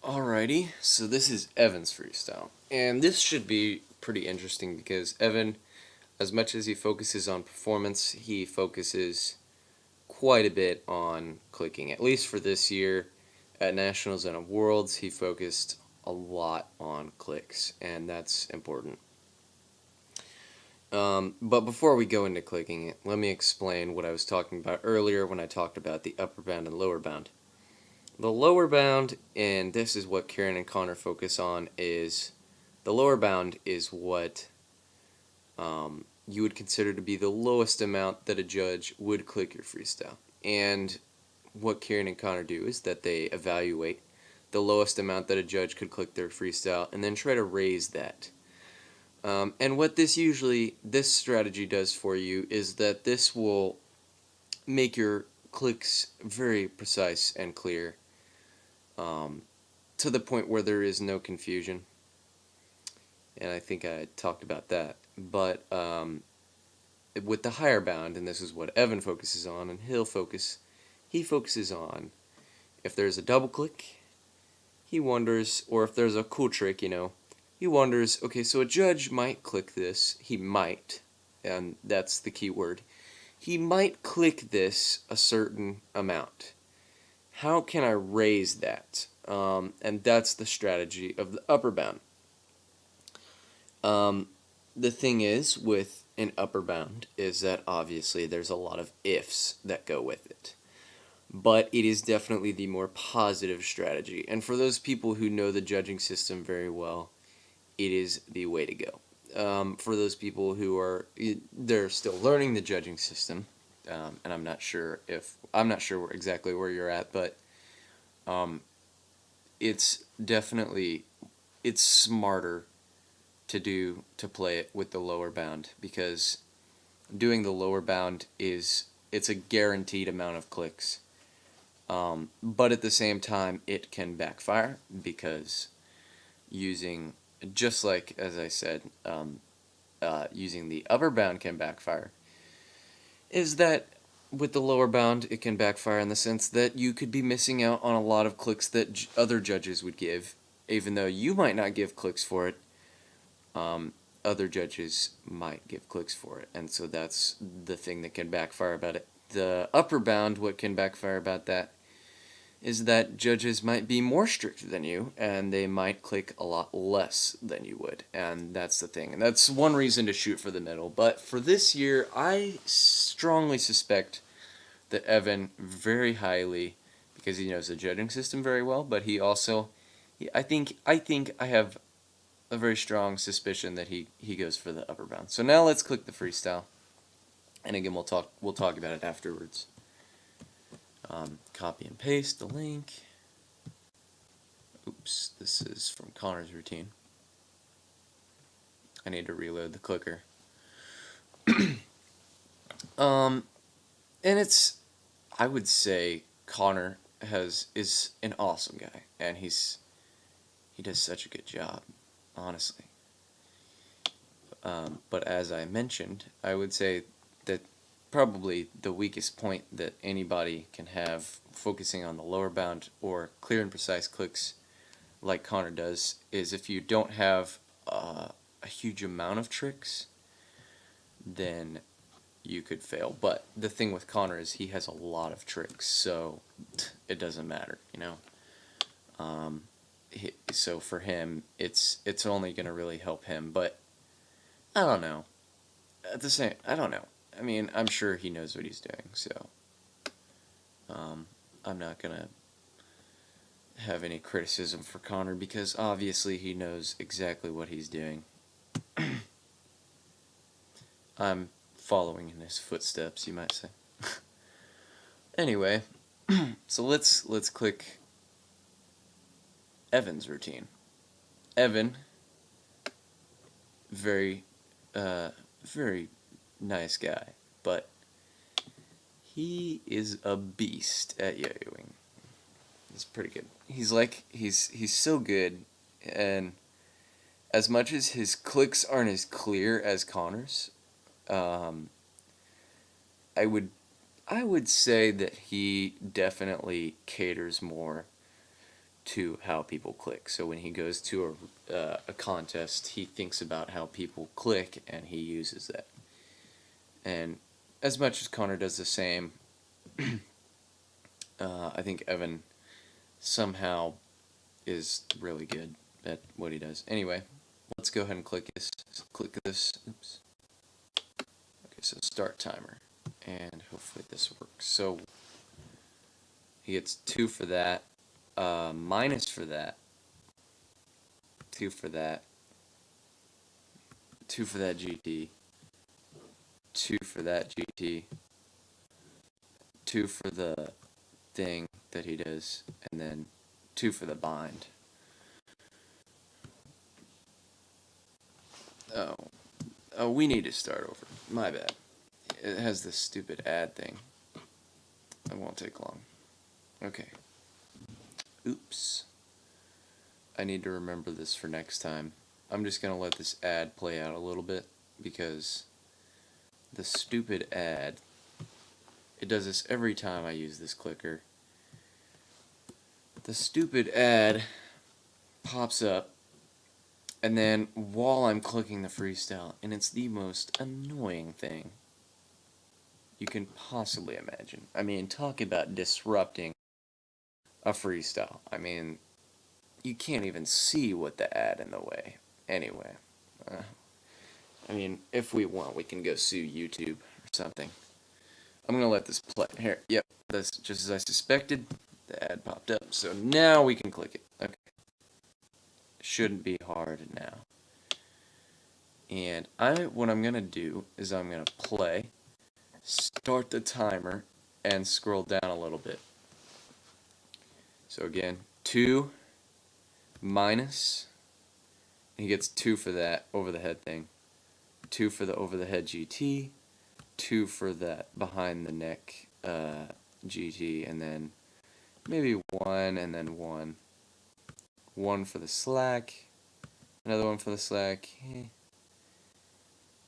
Alrighty, so this is Evan's freestyle. And this should be pretty interesting because Evan, as much as he focuses on performance, he focuses quite a bit on clicking. At least for this year at Nationals and at Worlds, he focused a lot on clicks, and that's important. But before we go into clicking, let me explain what I was talking about earlier when I talked about the upper bound and lower bound. The lower bound, and this is what Kieran and Connor focus on, is the lower bound is what you would consider to be the lowest amount that a judge would click your freestyle. And what Kieran and Connor do is that they evaluate the lowest amount that a judge could click their freestyle and then try to raise that. And what this strategy does for you is that this will make your clicks very precise and clear, to the point where there is no confusion. And I think I talked about that. But with the higher bound, and this is what Evan focuses on, and he focuses on if there's a double click, he wonders, or if there's a cool trick, he wonders, okay, so a judge might click this, he might, and that's the key word, he might click this a certain amount. How can I raise that? And that's the strategy of the upper bound. The thing is with an upper bound is that obviously there's a lot of ifs that go with it. But it is definitely the more positive strategy. And for those people who know the judging system very well, it is the way to go. For those people who they're still learning the judging system, and I'm not sure exactly where you're at, but it's definitely it's smarter to play it with the lower bound, because doing the lower bound it's a guaranteed amount of clicks. But at the same time, it can backfire because just like as I said, using the upper bound can backfire. Is that with the lower bound, it can backfire in the sense that you could be missing out on a lot of clicks that other judges would give, even though you might not give clicks for it. Other judges might give clicks for it, and so that's the thing that can backfire about it. The upper bound, what can backfire about that is that judges might be more strict than you, and they might click a lot less than you would, and that's the thing. And that's one reason to shoot for the middle. But for this year, I strongly suspect that Evan very highly, because he knows the judging system very well, but he also, I think I have a very strong suspicion that he goes for the upper bound. So now let's click the freestyle, and again we'll talk about it afterwards. Copy and paste the link. Oops, this is from Connor's routine. I need to reload the clicker. And I would say Connor is an awesome guy, and he does such a good job, honestly. But as I mentioned, I would say that probably the weakest point that anybody can have focusing on the lower bound or clear and precise clicks like Connor does is if you don't have a huge amount of tricks, then you could fail. But the thing with Connor is he has a lot of tricks, so it doesn't matter, so for him, it's only going to really help him. But I don't know. I don't know. I mean, I'm sure he knows what he's doing, so I'm not gonna have any criticism for Connor because obviously he knows exactly what he's doing. I'm following in his footsteps, you might say. Anyway, so let's click Evan's routine. Evan, very very nice guy, but he is a beast at yo-yoing. He's pretty good. He's so good, and as much as his clicks aren't as clear as Connor's, um, I would I would say that he definitely caters more to how people click. So when he goes to a contest, he thinks about how people click and he uses that. And as much as Connor does the same, I think Evan somehow is really good at what he does. Anyway, let's go ahead and click this. Click this. Oops. Okay, so start timer, and hopefully this works. So he gets 2 for that, minus for that, 2 for that, 2 for that GT, 2 for that GT, 2 for the thing that he does, and then 2 for the bind. Oh, we need to start over. My bad. It has this stupid ad thing. It won't take long. Okay. Oops. I need to remember this for next time. I'm just going to let this ad play out a little bit because the stupid ad, it does this every time I use this clicker. The stupid ad pops up, and then while I'm clicking the freestyle, and it's the most annoying thing you can possibly imagine. I mean, talk about disrupting a freestyle. I mean, you can't even see what the ad in the way. Anyway, I mean, if we want, we can go sue YouTube or something. I'm gonna let this play. Here, yep, that's just as I suspected. The ad popped up, so now we can click it. Okay, shouldn't be hard now. And what I'm gonna do is I'm gonna play, start the timer, and scroll down a little bit. So again, 2 minus, he gets 2 for that over the head thing, 2 for the over the head GT, 2 for that behind the neck GT, and then maybe 1 and then 1. 1 for the slack, another 1 for the slack.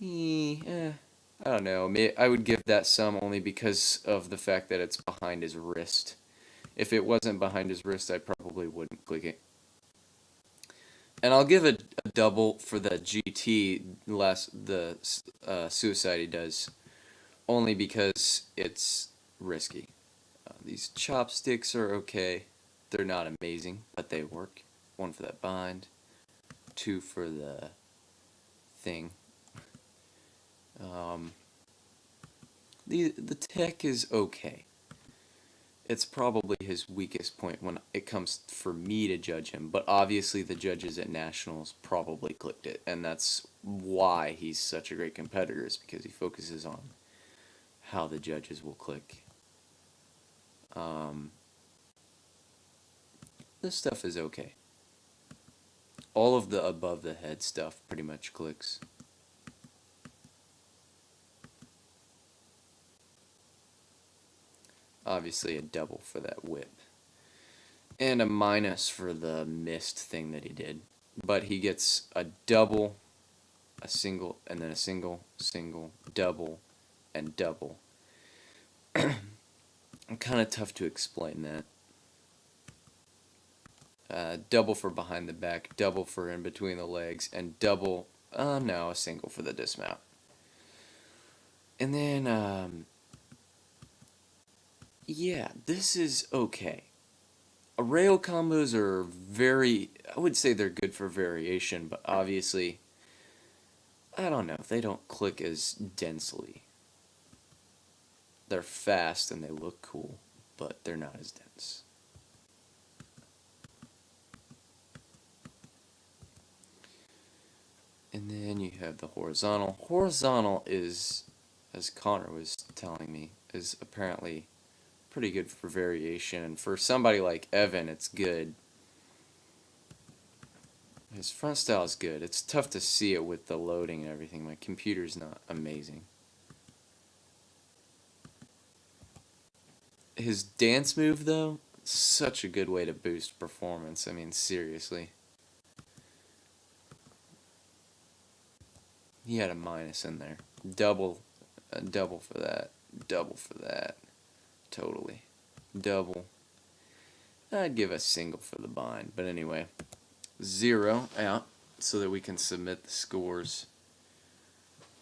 I don't know. I would give that some only because of the fact that it's behind his wrist. If it wasn't behind his wrist, I probably wouldn't click it. And I'll give a double for the GT, the suicide he does, only because it's risky. These chopsticks are okay. They're not amazing, but they work. 1 for that bind, 2 for the thing. The tech is okay. It's probably his weakest point when it comes for me to judge him, but obviously the judges at Nationals probably clicked it, and that's why he's such a great competitor, is because he focuses on how the judges will click. This stuff is okay. All of the above the head stuff pretty much clicks. Obviously a double for that whip. And a minus for the missed thing that he did. But he gets a double, a single, and then a single, single, double, and double. Kind of tough to explain that. Double for behind the back, double for in between the legs, and double, no, a single for the dismount. And then, yeah, this is okay. Rail combos are I would say they're good for variation, but obviously, I don't know, they don't click as densely. They're fast and they look cool, but they're not as dense. And then you have the horizontal. Horizontal is, as Connor was telling me, is apparently pretty good for variation. And for somebody like Evan, it's good. His front style is good. It's tough to see it with the loading and everything. My computer's not amazing. His dance move, though, such a good way to boost performance. I mean, seriously. He had a minus in there. Double for that. Double for that. Totally. Double. I'd give a single for the bind. But anyway, 0 out so that we can submit the scores.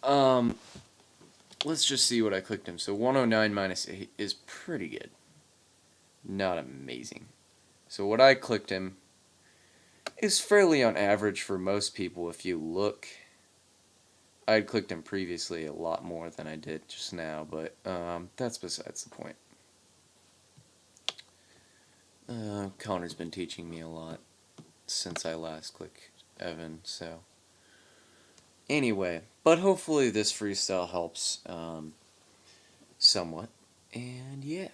Let's just see what I clicked him. So 109 minus 8 is pretty good. Not amazing. So what I clicked him is fairly on average for most people. If you look, I had clicked him previously a lot more than I did just now, but that's besides the point. Connor's been teaching me a lot since I last clicked Evan, so anyway, but hopefully this freestyle helps somewhat, and yeah.